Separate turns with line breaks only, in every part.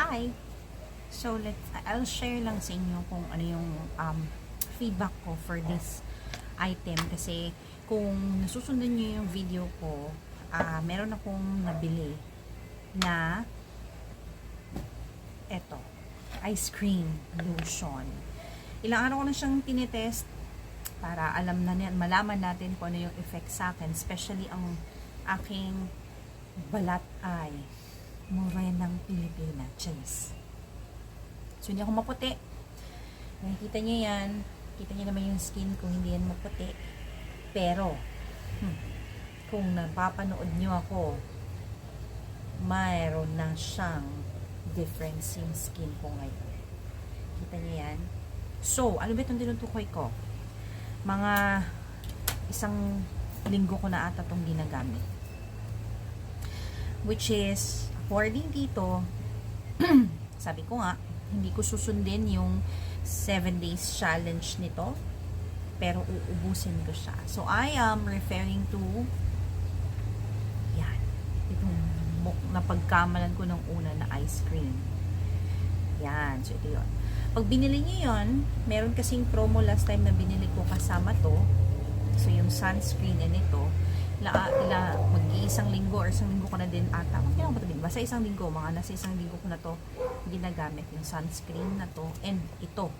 Hi! So, I'll share lang sa inyo kung ano yung feedback ko for this item. Kasi, kung nasusundan nyo yung video ko, meron akong nabili na eto, ice cream lotion. Ilang araw ko na siyang tinetest para malaman natin kung ano yung effect sa akin. Especially ang aking balat ay morenang Pilipina. Cheers. So, hindi ako maputi. Nakikita niyo yan. Kita niyo naman yung skin ko. Hindi yan maputi. Pero, kung napapanood niyo ako, mayroon na siyang difference yung skin ko ngayon. Kita niyo yan? So, ano ba itong tinutukoy ko? Mga isang linggo ko na ata itong ginagamit. Which is, according dito, sabi ko nga, hindi ko susundin yung 7 days challenge nito, pero uubusin ko siya. So, I am referring to yan, itong napagkamalan ko ng una na ice cream. Yan, so ito yun. Pag binili nyo yun, meron kasing promo last time na binili ko kasama to. So, yung sunscreen na nito, mag-iisang linggo or isang linggo ko na din ata. Basta isang linggo, nasa isang linggo ko na to ginagamit yung sunscreen na to and ito.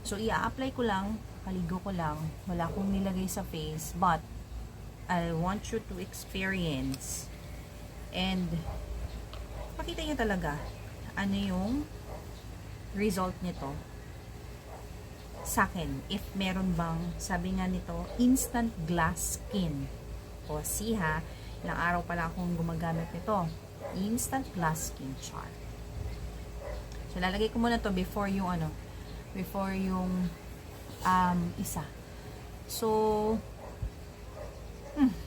So, i-apply ko lang, paligo ko lang, wala akong nilagay sa face, but I want you to experience and makita nyo talaga ano yung result nito sa akin. If meron bang, sabi nga nito, instant glass skin. O see ha, ilang araw pala akong gumagamit nito. Instant glass skin char. So, lalagay ko muna to before yung isa. So,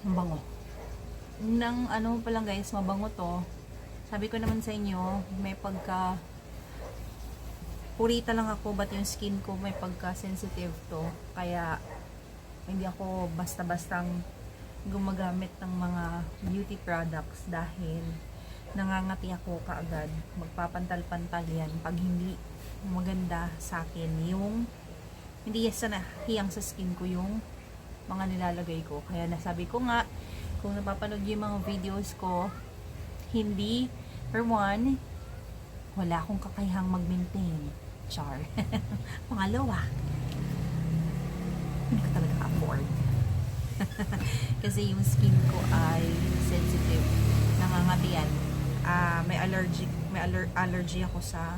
mabango. Nang pa lang guys, mabango to. Sabi ko naman sa inyo, may pagka purita lang ako, but yung skin ko may pagka-sensitive to. Kaya, hindi ako basta-bastang gumagamit ng mga beauty products dahil nangangati ako kaagad. Magpapantal-pantal yan pag hindi maganda sa akin yung hindi hiyang sa skin ko yung mga nilalagay ko. Kaya nasabi ko nga, kung napapanood yung mga videos ko, hindi, for one, wala akong kakayahang mag-maintain. Char. Pangalawa, hindi ko talaga afford. Kasi yung skin ko ay sensitive. Nangangatian. May allergy ako sa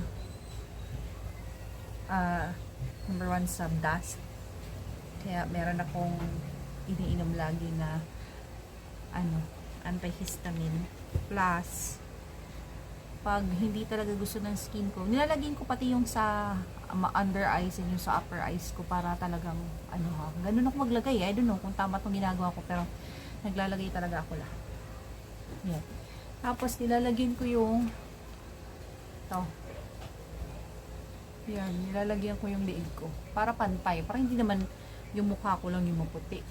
number 1 sa dust. Kaya meron akong iniinom lagi na antihistamine. Plus, pag hindi talaga gusto ng skin ko, nilalagyan ko pati yung sa under eyes and yung sa upper eyes ko para talagang ganun ako maglagay. I don't know kung tama itong ginagawa ko, pero naglalagay talaga ako lahat. Yan. Tapos nilalagyan ko yung yan, nilalagyan ko yung liig ko para pantay, para hindi naman yung mukha ko lang yung maputi.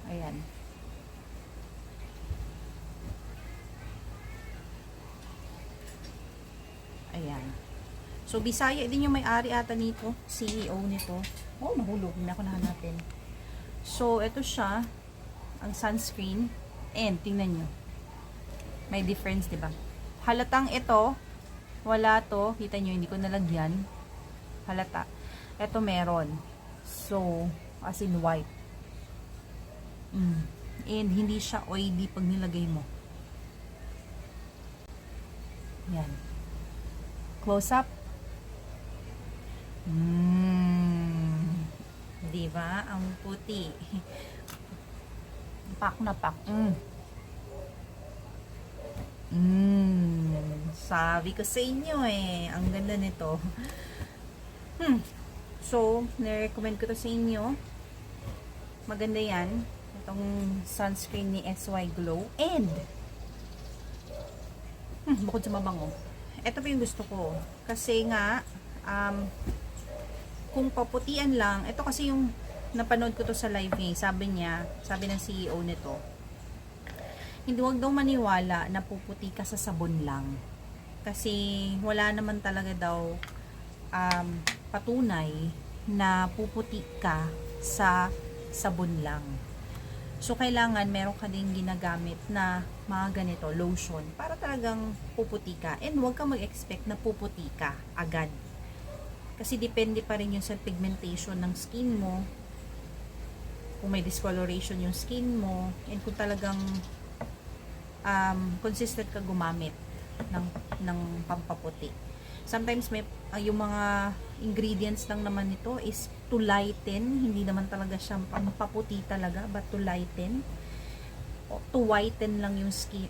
Ayan. Ayan. So, Bisaya din yung may-ari ata nito. CEO nito. Oh, nahulog. Hindi ako nahanapin. So, ito siya. Ang sunscreen. And, tingnan nyo. May difference, diba? Halatang ito. Wala to. Kita nyo, hindi ko nalagyan. Halata. Ito meron. So, as in white. And, hindi siya oily pag nilagay mo. Yan. Close up. Diba? Ang puti. Pak na pak. Sabi ko sa inyo ang ganda nito. So, nirecommend ko to sa inyo. Maganda yan. Itong sunscreen ni SY Glow. And, bukod sa mabango, ito pa yung gusto ko. Kasi nga, kung paputian lang, ito kasi yung napanood ko to sa live niya. Sabi ng CEO nito, hindi, wag daw maniwala na puputi ka sa sabon lang. Kasi wala naman talaga daw patunay na puputi ka sa sabon lang. So, kailangan meron ka din ginagamit na mga ganito, lotion, para talagang puputi ka. And huwag kang mag-expect na puputi ka agad. Kasi depende pa rin yun sa pigmentation ng skin mo, kung may discoloration yung skin mo, and kung talagang consistent ka gumamit ng pampaputi. Sometimes may yung mga ingredients lang naman nito is to lighten, hindi naman talaga siya pampaputi talaga, but to lighten, to whiten lang yung skin,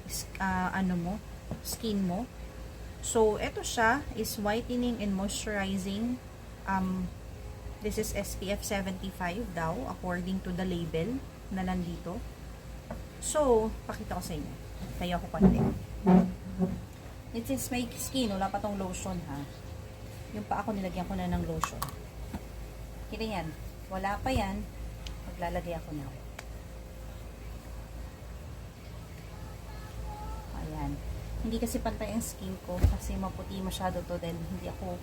skin mo. So eto siya is whitening and moisturizing. This is SPF 75 daw according to the label na nandito. So pakita ko sa inyo, tayo ako konti. It is my skin, wala pa tong lotion ha. Yung pa ako nilagyan ko na ng lotion. Kita yan, wala pa yan, maglalagay ako na. Ayan. Hindi kasi pantay ang skin ko kasi maputi masyado to, then hindi ako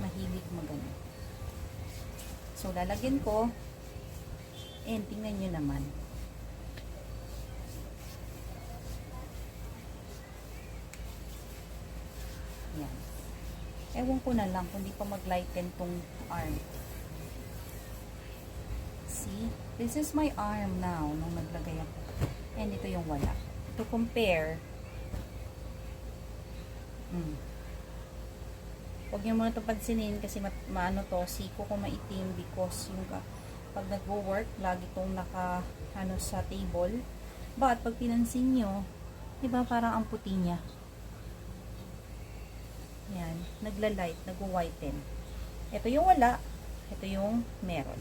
mahilig magano. So lalagyan ko, and tingnan nyo naman. Yan. Ewan ko na lang kung di pa mag-lighten tong arm. See? This is my arm now nung naglagay ako. And ito yung wala. To compare, huwag nyo muna ito pansinin kasi maano to, siko ko maitim because yung pag nagwo-work, lagi itong naka sa table. But pag pinansin nyo, diba parang ang puti niya. Yan, nagla-light, nagwo-whiten. Ito yung wala, ito yung meron.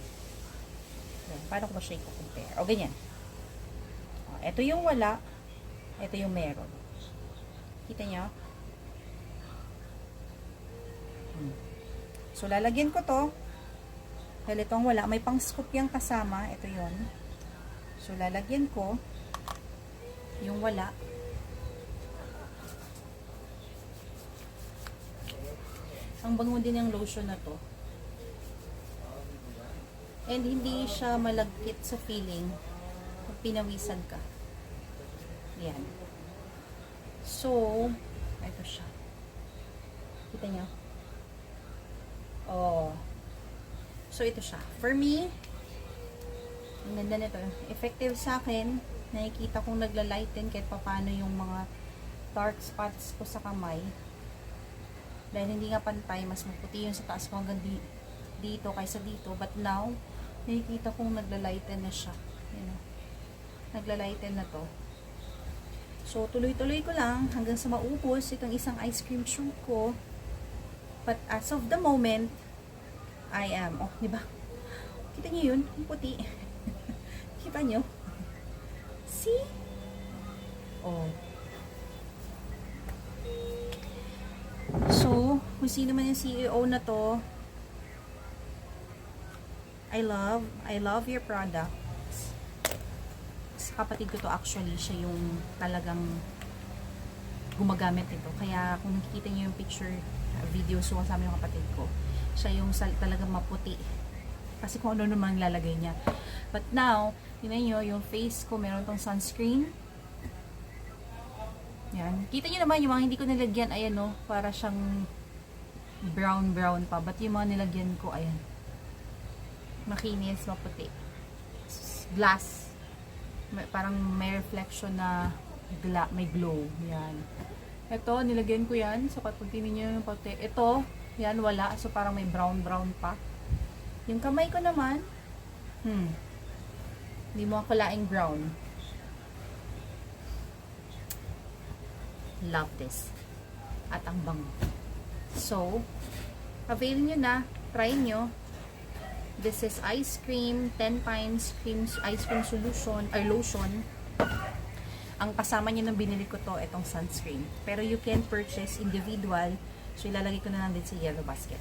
Yan, paano ko ba siya i-compare? O, ganyan. O, ito yung wala, ito yung meron. Kita nyo? So, lalagyan ko to. Dahil itong wala, may pang-scoop yung kasama. Ito yon. So, lalagyan ko yung wala. Ang bango din ng lotion na to. And hindi siya malagkit sa feeling pag pinawisan ka. Yan. So, ito siya. Kita nyo? Oh. So, ito siya. For me, ang ganda nito. Effective sa akin. Nakikita kong nagla-lighten kahit papano yung mga dark spots ko sa kamay. Dahil hindi nga pantay, mas maputi yung sa taas ko hanggang dito kaysa dito. But now, nakikita kong nagla-lighten na siya. You know, nagla-lighten na to. So, tuloy-tuloy ko lang hanggang sa maubos itong isang ice cream tube ko. But as of the moment, I am, oh, di ba? Kita niyo yun? Yung puti. Kita niyo? See? Oh. So, kung sino man yung CEO na to, I love your products. Kapatid ko to actually, siya yung talagang gumagamit nito. Kaya kung nakikita niyo yung picture, video, so kasama yung kapatid ko, siya yung talagang maputi. Kasi kung ano naman lalagay niya. But now, tingnan nyo, yung face ko, meron tong sunscreen. Yan. Kita nyo naman, yung mga hindi ko nilagyan, ayan o, para siyang brown pa. But yung mga nilagyan ko, ayan. Makinis, maputi. Glass. Parang may reflection na may glow. Yan. Ito, nilagyan ko yan. So, pag tingnan nyo yung puti. Ito, yan, wala. So, parang may brown pa. Yung kamay ko naman, hindi mo ako laing brown. Love this. At ang bango. So, avail nyo na. Try nyo. This is ice cream, 10 times ice cream solution, or lotion. Ang kasama niya nung binili ko to, itong sunscreen. Pero you can purchase individual. So, ilalagay ko na lang din sa yellow basket.